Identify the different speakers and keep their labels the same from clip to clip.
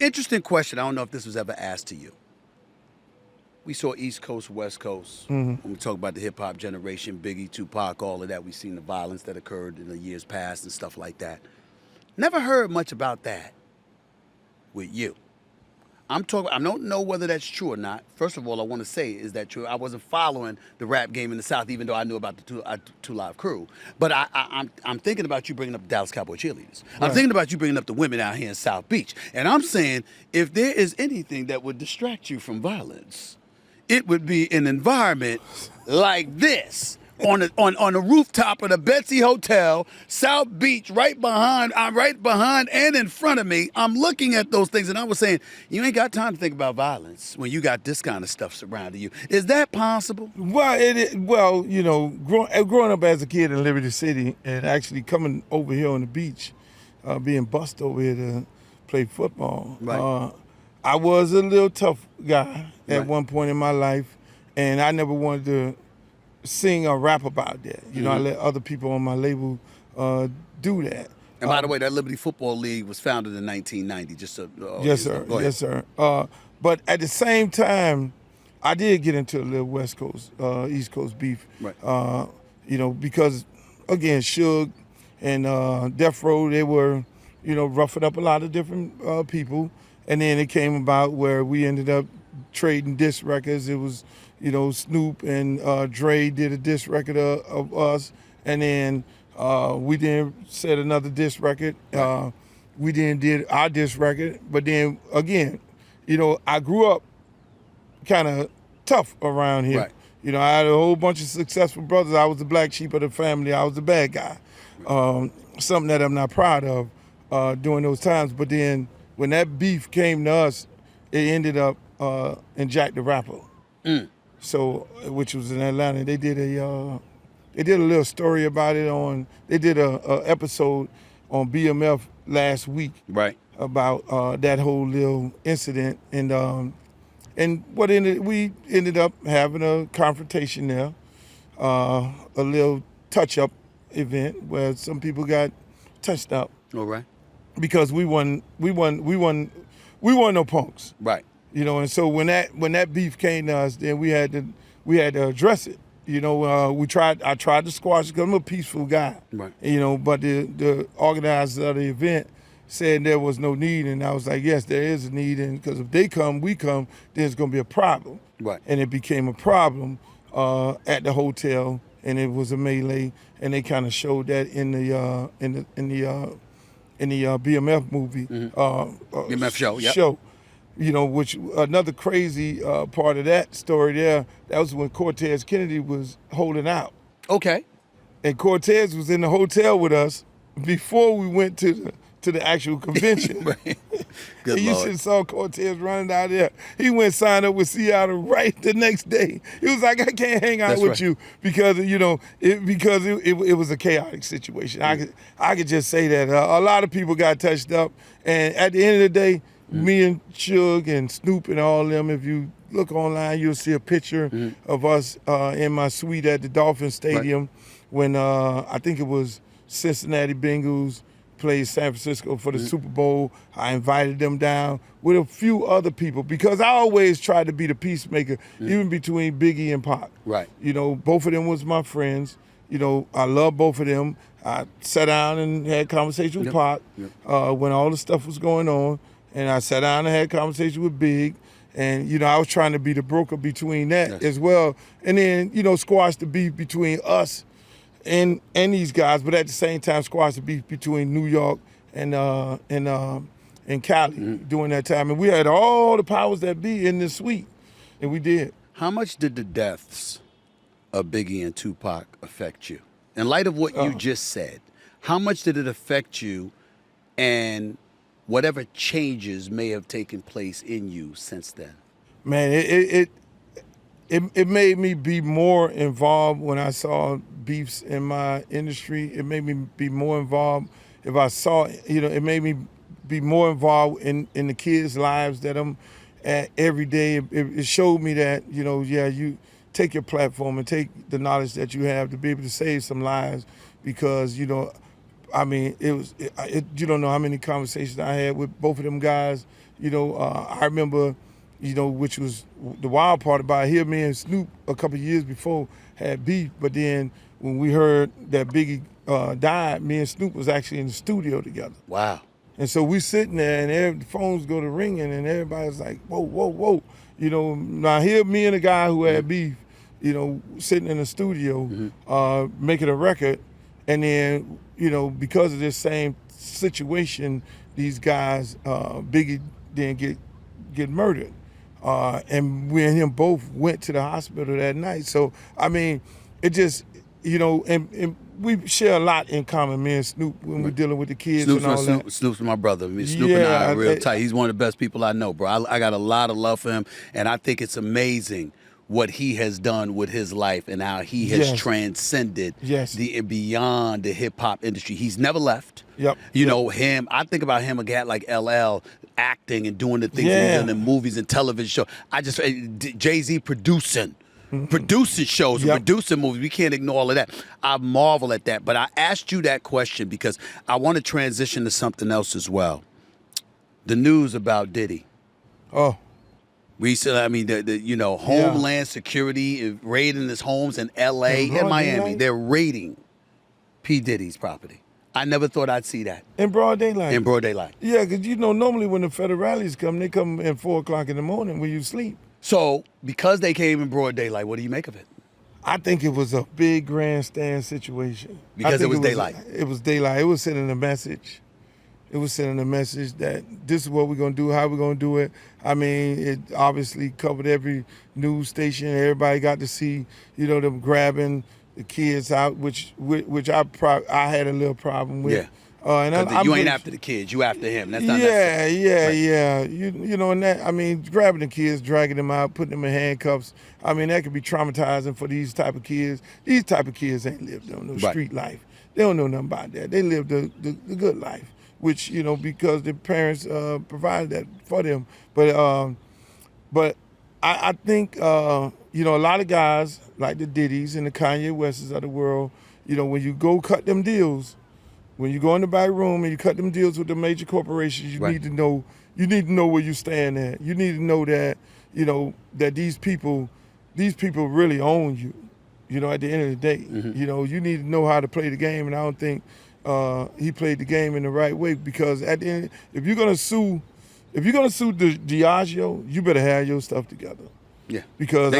Speaker 1: Interesting question. I don't know if this was ever asked to you. We saw East Coast, West Coast. When we talk about the hip hop generation, Biggie, Tupac, all of that, we've seen the violence that occurred in the years past and stuff like that. Never heard much about that with you. I don't know whether that's true or not. First of all, I want to say, is that true? I wasn't following the rap game in the South, even though I knew about the Two Live Crew. But I'm thinking about you bringing up the Dallas Cowboy cheerleaders. Right. I'm thinking about you bringing up the women out here in South Beach. And I'm saying, if there is anything that would distract you from violence, it would be an environment like this. On the rooftop of the Betsy Hotel, South Beach, right behind and in front of me. I'm looking at those things, and I was saying, you ain't got time to think about violence when you got this kind of stuff surrounding you. Is that possible?
Speaker 2: Well, growing up as a kid in Liberty City and actually coming over here on the beach, being bussed over here to play football,
Speaker 1: right.
Speaker 2: I was a little tough guy at
Speaker 1: right.
Speaker 2: one point in my life, and I never wanted to sing or rap about that. I let other people on my label do that.
Speaker 1: And by the way, that Liberty Football League was founded in 1990.
Speaker 2: Yes, sir. Yes, sir. But at the same time, I did get into a little West Coast, East Coast beef.
Speaker 1: Right.
Speaker 2: Because again, Suge and Death Row, they were, roughing up a lot of different people, and then it came about where we ended up trading disc records. It was, Snoop and Dre did a disc record of us, and then we then set another disc record. We then did our disc record, but then again, I grew up kind of tough around here.
Speaker 1: Right.
Speaker 2: I had a whole bunch of successful brothers. I was the black sheep of the family. I was the bad guy. Something that I'm not proud of during those times. But then when that beef came to us, it ended up in Jack the Rapper. So, which was in Atlanta. They did a little story about it they did a episode on BMF last week.
Speaker 1: Right.
Speaker 2: About that whole little incident, and we ended up having a confrontation there, a little touch-up event where some people got touched up.
Speaker 1: All right.
Speaker 2: Because we won no punks.
Speaker 1: Right.
Speaker 2: And so when that beef came to us, then we had to address it. I tried to squash it because I'm a peaceful guy.
Speaker 1: Right.
Speaker 2: But the organizers of the event said there was no need, and I was like, yes, there is a need, and because if they come, we come, then it's gonna be a problem.
Speaker 1: Right.
Speaker 2: And it became a problem at the hotel, and it was a melee, and they kind of showed that in the BMF movie.
Speaker 1: BMF show. Yep.
Speaker 2: Show. Which another crazy part of that story there, that was when Cortez Kennedy was holding out.
Speaker 1: Okay.
Speaker 2: And Cortez was in the hotel with us before we went to the actual convention.
Speaker 1: Right. Good
Speaker 2: You
Speaker 1: Lord.
Speaker 2: should have saw Cortez running out there. He went sign up with Seattle right the next day. He was like, I can't hang out with you because it was a chaotic situation. I could just say that a lot of people got touched up, and at the end of the day, me and Suge and Snoop and all of them, if you look online, you'll see a picture of us in my suite at the Dolphin Stadium when I think it was Cincinnati Bengals played San Francisco for the Super Bowl. I invited them down with a few other people because I always tried to be the peacemaker, even between Biggie and Pac.
Speaker 1: Right.
Speaker 2: Both of them was my friends. I love both of them. I sat down and had conversation with Pac when all the stuff was going on. And I sat down and had a conversation with Big. And, I was trying to be the broker between that as well. And then, squash the beef between us and these guys, but at the same time, squash the beef between New York and Cali during that time. And we had all the powers that be in the suite, and we did.
Speaker 1: How much did the deaths of Biggie and Tupac affect you? In light of what you just said, how much did it affect you, and whatever changes may have taken place in you since then?
Speaker 2: Man, it made me be more involved when I saw beefs in my industry. It made me be more involved if I saw, it made me be more involved in the kids' lives that I'm at every day. It showed me that, you take your platform and take the knowledge that you have to be able to save some lives because, I mean, you don't know how many conversations I had with both of them guys. I remember, which was the wild part about it. Here, me and Snoop a couple of years before had beef, but then when we heard that Biggie died, me and Snoop was actually in the studio together.
Speaker 1: Wow.
Speaker 2: And so we sitting there, and the phones go to ringing, and everybody's like, whoa, whoa, whoa. Now here, me and a guy who had beef, sitting in the studio, making a record, and then, because of this same situation, these guys, Biggie didn't get murdered. And we and him both went to the hospital that night. So, I mean, it just, and we share a lot in common, me and Snoop, when we're dealing with the kids and all that.
Speaker 1: Snoop's my brother. I mean, Snoop and I are real tight. He's one of the best people I know, bro. I got a lot of love for him, and I think it's amazing what he has done with his life and how he has transcended beyond the hip hop industry. He's never left.
Speaker 2: Yep.
Speaker 1: Him. I think about him, a guy like LL, acting and doing the things he's done in movies and television shows. Jay-Z producing shows, producing movies. We can't ignore all of that. I marvel at that. But I asked you that question because I want to transition to something else as well. The news about Diddy.
Speaker 2: Oh.
Speaker 1: Recently, I mean, Homeland Security is raiding his homes in L.A. and Miami. They're raiding P. Diddy's property. I never thought I'd see that.
Speaker 2: In broad daylight?
Speaker 1: In broad daylight.
Speaker 2: Yeah, because normally when the federales come, they come at 4 o'clock in the morning when you sleep.
Speaker 1: So, because they came in broad daylight, what do you make of it?
Speaker 2: I think it was a big grandstand situation.
Speaker 1: Because it was daylight.
Speaker 2: It was daylight. It was sending a message. It was sending a message that this is what we're going to do, how we're going to do it. I mean, it obviously covered every news station. Everybody got to see, them grabbing the kids out, which I had a little problem with.
Speaker 1: Yeah. And you ain't after the kids, you after him. That's not
Speaker 2: yeah. And that, I mean, grabbing the kids, dragging them out, putting them in handcuffs. I mean, that could be traumatizing for these type of kids. These type of kids ain't lived on no street life. They don't know nothing about that. They live the good life, which, because their parents provided that for them. But I think, a lot of guys like the Diddys and the Kanye Wests of the world, when you go cut them deals, when you go in the back room and you cut them deals with the major corporations, you need to know where you stand at. You need to know that, that these people really own you, at the end of the day. You need to know how to play the game, and I don't think he played the game in the right way, because at the end, if you're gonna sue Diageo, you better have your stuff together. Yeah. Because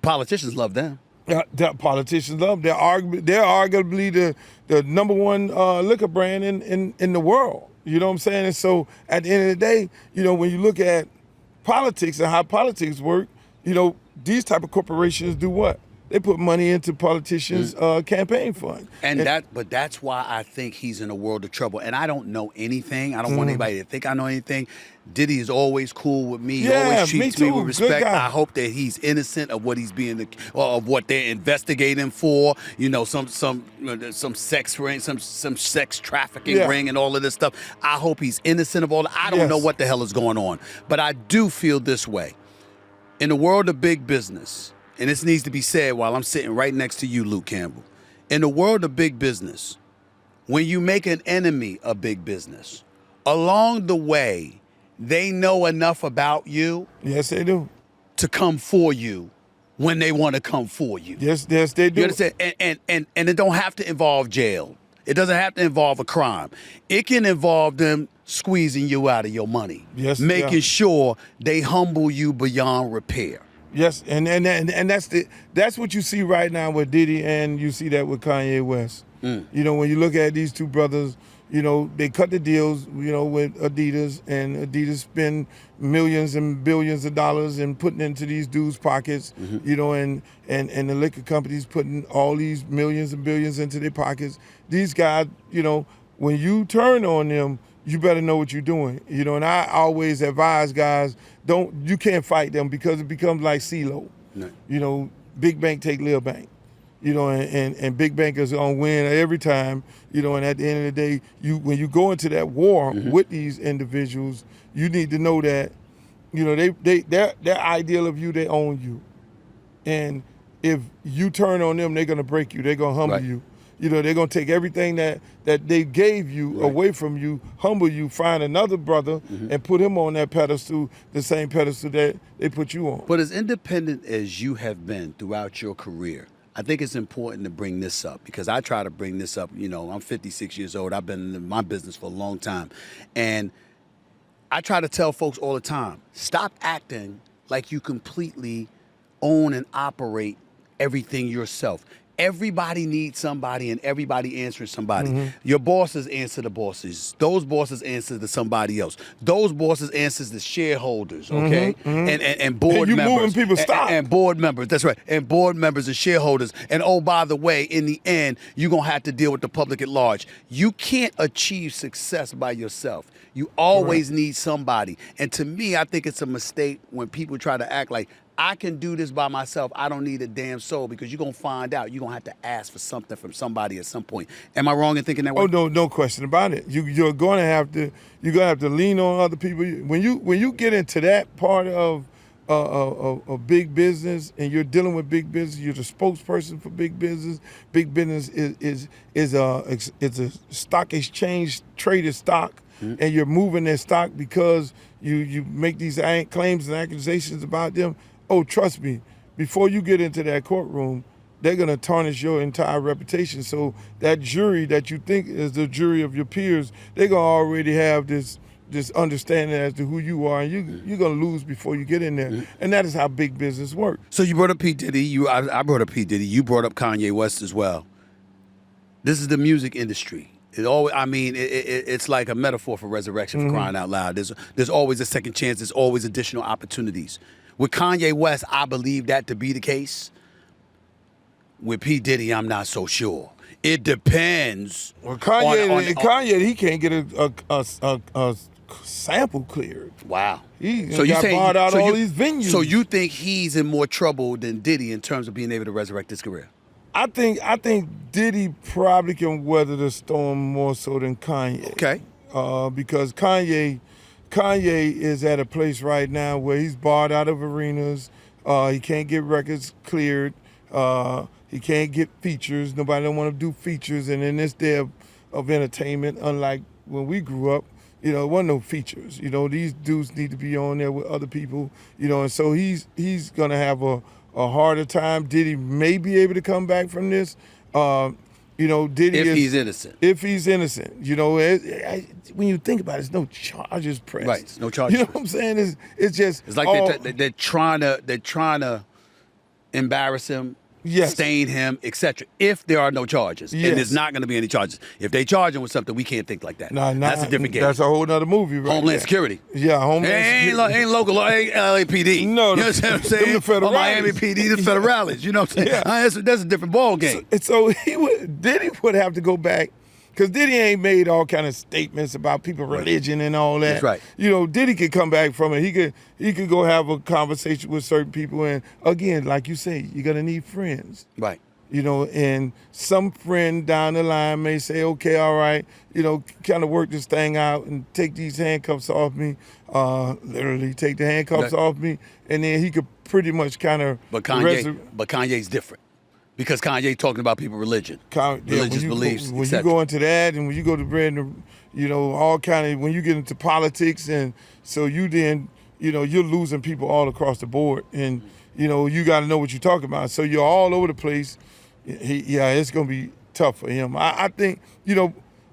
Speaker 1: politicians love them.
Speaker 2: Politicians love them. They're arguably the number one liquor brand in the world. You know what I'm saying? And so at the end of the day, when you look at politics and how politics work, these type of corporations do what? They put money into politicians' campaign fund.
Speaker 1: But that's why I think he's in a world of trouble. And I don't know anything. I don't want anybody to think I know anything. Diddy is always cool with me. He always treats me with respect. I hope that he's innocent of what he's being, of what they're investigating for. Some sex ring, some sex trafficking ring, and all of this stuff. I hope he's innocent of all that. I don't know what the hell is going on, but I do feel this way. In the world of big business, and this needs to be said while I'm sitting right next to you, Luke Campbell. In the world of big business, when you make an enemy of big business, along the way, they know enough about you.
Speaker 2: Yes, they do.
Speaker 1: To come for you when they want to come for you.
Speaker 2: Yes, they do.
Speaker 1: You understand? And it don't have to involve jail. It doesn't have to involve a crime. It can involve them squeezing you out of your money.
Speaker 2: Yes,
Speaker 1: making sure they humble you beyond repair.
Speaker 2: Yes, and that's what you see right now with Diddy, and you see that with Kanye West. When you look at these two brothers, they cut the deals, with Adidas, and Adidas spend millions and billions of dollars and putting into these dudes' pockets, and the liquor companies putting all these millions and billions into their pockets. These guys, when you turn on them, you better know what you're doing. And I always advise guys, you can't fight them, because it becomes like CeeLo. No. Big bank take little bank. And big bankers gonna win every time. And at the end of the day, when you go into that war with these individuals, you need to know that, their ideal of you, they own you. And if you turn on them, they're gonna break you. They're gonna humble you. they're gonna take everything that they gave you away from you, humble you, find another brother and put him on that pedestal, the same pedestal that they put you on.
Speaker 1: But as independent as you have been throughout your career, I think it's important to bring this up because I try to bring this up. I'm 56 years old. I've been in my business for a long time. And I try to tell folks all the time, stop acting like you completely own and operate everything yourself. Everybody needs somebody and everybody answers somebody. Your bosses answer the bosses. Those bosses answer to somebody else. Those bosses answer the shareholders, okay? And board
Speaker 2: And you
Speaker 1: members.
Speaker 2: moving people's stock.
Speaker 1: And board members, that's right. And board members and shareholders. And oh, by the way, in the end, you're going to have to deal with the public at large. You can't achieve success by yourself. You always need somebody. And to me, I think it's a mistake when people try to act like, I can do this by myself. I don't need a damn soul, because you're going to find out. You're going to have to ask for something from somebody at some point. Am I wrong in thinking that way?
Speaker 2: Oh, no question about it. You're going to have to lean on other people. When you get into that part of big business and you're dealing with big business, you're the spokesperson for big business. Big business is a stock exchange traded stock, and you're moving their stock because you make these claims and accusations about them. Oh, trust me, before you get into that courtroom, they're going to tarnish your entire reputation. So that jury that you think is the jury of your peers, they're going to already have this understanding as to who you are, and you're going to lose before you get in there. And that is how big business works.
Speaker 1: So you brought up P. Diddy. I brought up P. Diddy. You brought up Kanye West as well. This is the music industry. It's like a metaphor for resurrection, for crying out loud. There's always a second chance. There's always additional opportunities. With Kanye West, I believe that to be the case. With P. Diddy, I'm not so sure. It depends.
Speaker 2: Well, Kanye, he can't get a sample cleared.
Speaker 1: Wow.
Speaker 2: He got barred out all these venues.
Speaker 1: So you think he's in more trouble than Diddy in terms of being able to resurrect his career?
Speaker 2: I think Diddy probably can weather the storm more so than Kanye.
Speaker 1: Okay.
Speaker 2: Because Kanye is at a place right now where he's barred out of arenas. He can't get records cleared. He can't get features. Nobody don't want to do features. And in this day of entertainment, unlike when we grew up, there wasn't no features. These dudes need to be on there with other people. And so he's gonna have a harder time. Diddy may be able to come back from this. Diddy
Speaker 1: if he's innocent.
Speaker 2: If he's innocent, when you think about it, there's no charges pressed.
Speaker 1: Right, there's no charges.
Speaker 2: You know what I'm saying? It's just
Speaker 1: it's like they're trying to embarrass him, stain him, etc. If there are no charges, and there's not going to be any charges. If they charge him with something, we can't think like that. That's a different game.
Speaker 2: That's a whole other movie, right?
Speaker 1: Homeland Security.
Speaker 2: Yeah, Homeland Security.
Speaker 1: Ain't local, ain't LAPD.
Speaker 2: No,
Speaker 1: you know what I'm saying?
Speaker 2: The
Speaker 1: Miami PD, the federales. You know what I'm saying? That's a different ball game.
Speaker 2: So Diddy would have to go back, because Diddy ain't made all kind of statements about people religion and all that.
Speaker 1: That's right.
Speaker 2: Diddy could come back from it. He could go have a conversation with certain people, and again, like you say, you're gonna need friends.
Speaker 1: Right.
Speaker 2: And some friend down the line may say, okay, all right, kind of work this thing out and take these handcuffs off me, literally take the handcuffs off me, and then he could pretty much kind of.
Speaker 1: But Kanye's different. Because Kanye's talking about people's religion, religious beliefs,
Speaker 2: when you go into that, and when you go to all kind of, when you get into politics, and so you then, you're losing people all across the board, and you got to know what you're talking about. So you're all over the place. It's gonna be tough for him. I think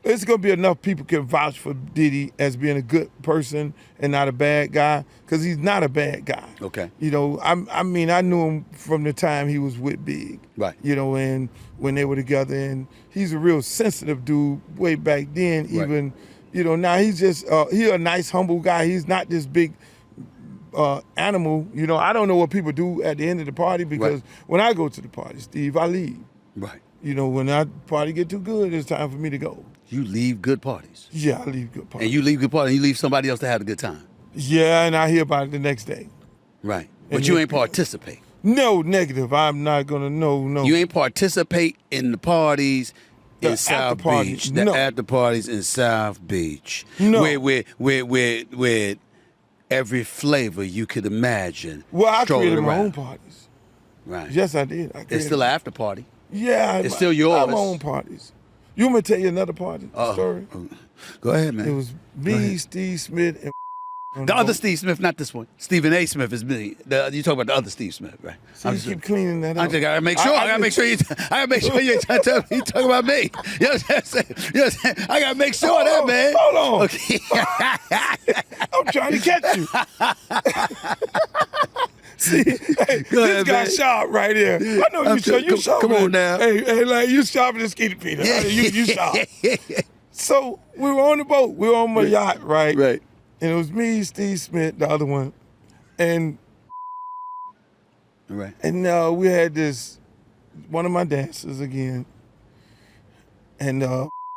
Speaker 2: it's gonna be enough people can vouch for Diddy as being a good person and not a bad guy, because he's not a bad guy.
Speaker 1: Okay.
Speaker 2: I knew him from the time he was with Big.
Speaker 1: Right.
Speaker 2: And when they were together, and he's a real sensitive dude way back then. Even, now he's just he's a nice, humble guy. He's not this big animal. I don't know what people do at the end of the party, because when I go to the party, Steve, I leave.
Speaker 1: Right.
Speaker 2: When that party get too good, it's time for me to go.
Speaker 1: You leave good parties.
Speaker 2: Yeah, I leave good parties.
Speaker 1: And you leave good parties, and you leave somebody else to have a good time.
Speaker 2: Yeah, and I hear about it the next day.
Speaker 1: Right. But you ain't participate.
Speaker 2: No, negative. I'm not gonna. No.
Speaker 1: You ain't participate in the parties in South Beach. The after parties in South Beach.
Speaker 2: No.
Speaker 1: Where every flavor you could imagine.
Speaker 2: Well, I created my own parties.
Speaker 1: Right.
Speaker 2: Yes, I did.
Speaker 1: It's still an after party.
Speaker 2: Yeah,
Speaker 1: It's still yours.
Speaker 2: My own parties. You want me to tell you another party story?
Speaker 1: Go ahead, man.
Speaker 2: It was me, Steve Smith, and
Speaker 1: The other Steve Smith, not this one. Stephen A. Smith is me. You talk about the other Steve Smith, right?
Speaker 2: So you keep cleaning that up.
Speaker 1: I just gotta make sure. I gotta make sure you. I gotta make sure you talk about me. You know what I'm saying? You know what I'm saying? I gotta make sure of that, man.
Speaker 2: Hold on.
Speaker 1: Okay.
Speaker 2: I'm trying to catch you. See, hey, this guy sharp right here. I know you sharp.
Speaker 1: Come on now.
Speaker 2: Hey, like you sharp as Skeeter Peter.
Speaker 1: Yeah.
Speaker 2: You sharp. So we were on the boat. We were on my yacht, right?
Speaker 1: Right.
Speaker 2: And it was me, Steve Smith, the other one, and
Speaker 1: Right.
Speaker 2: And we had one of my dancers again, and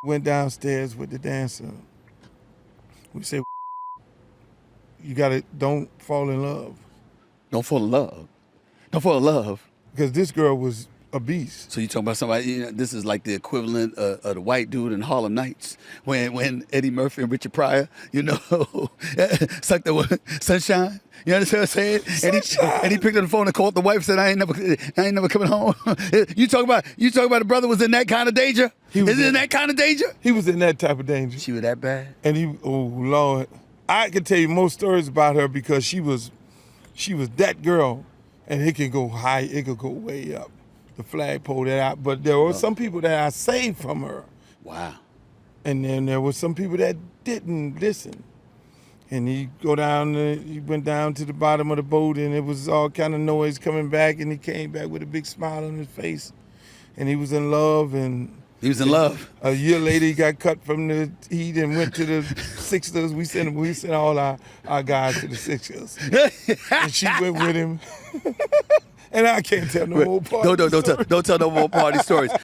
Speaker 2: went downstairs with the dancer. We said, don't fall in love.
Speaker 1: Don't fall in love. Don't fall in love.
Speaker 2: Because this girl was a beast.
Speaker 1: So you talking about somebody? You know, this is like the equivalent of the white dude in Harlem Nights when Eddie Murphy and Richard Pryor, sucked the sunshine. You understand what I'm saying? And he picked up the phone and called the wife and said, I ain't never coming home. You talk about the brother was in that kind of danger? Is he in that kind of danger?
Speaker 2: He was in that type of danger.
Speaker 1: She was that bad?
Speaker 2: And oh Lord, I could tell you more stories about her because she was that girl, and it could go high, it could go way up. The flagpole that but there were some people that I saved from her.
Speaker 1: Wow.
Speaker 2: And then there were some people that didn't listen. And he went down to the bottom of the boat, and it was all kind of noise coming back, and he came back with a big smile on his face. And he was in love, and
Speaker 1: he was in love.
Speaker 2: A year later, he got cut from the Heat and went to the Sixers. We sent all our guys to the Sixers. And she went with him. And I can't tell no more party stories.
Speaker 1: Don't tell no more party stories.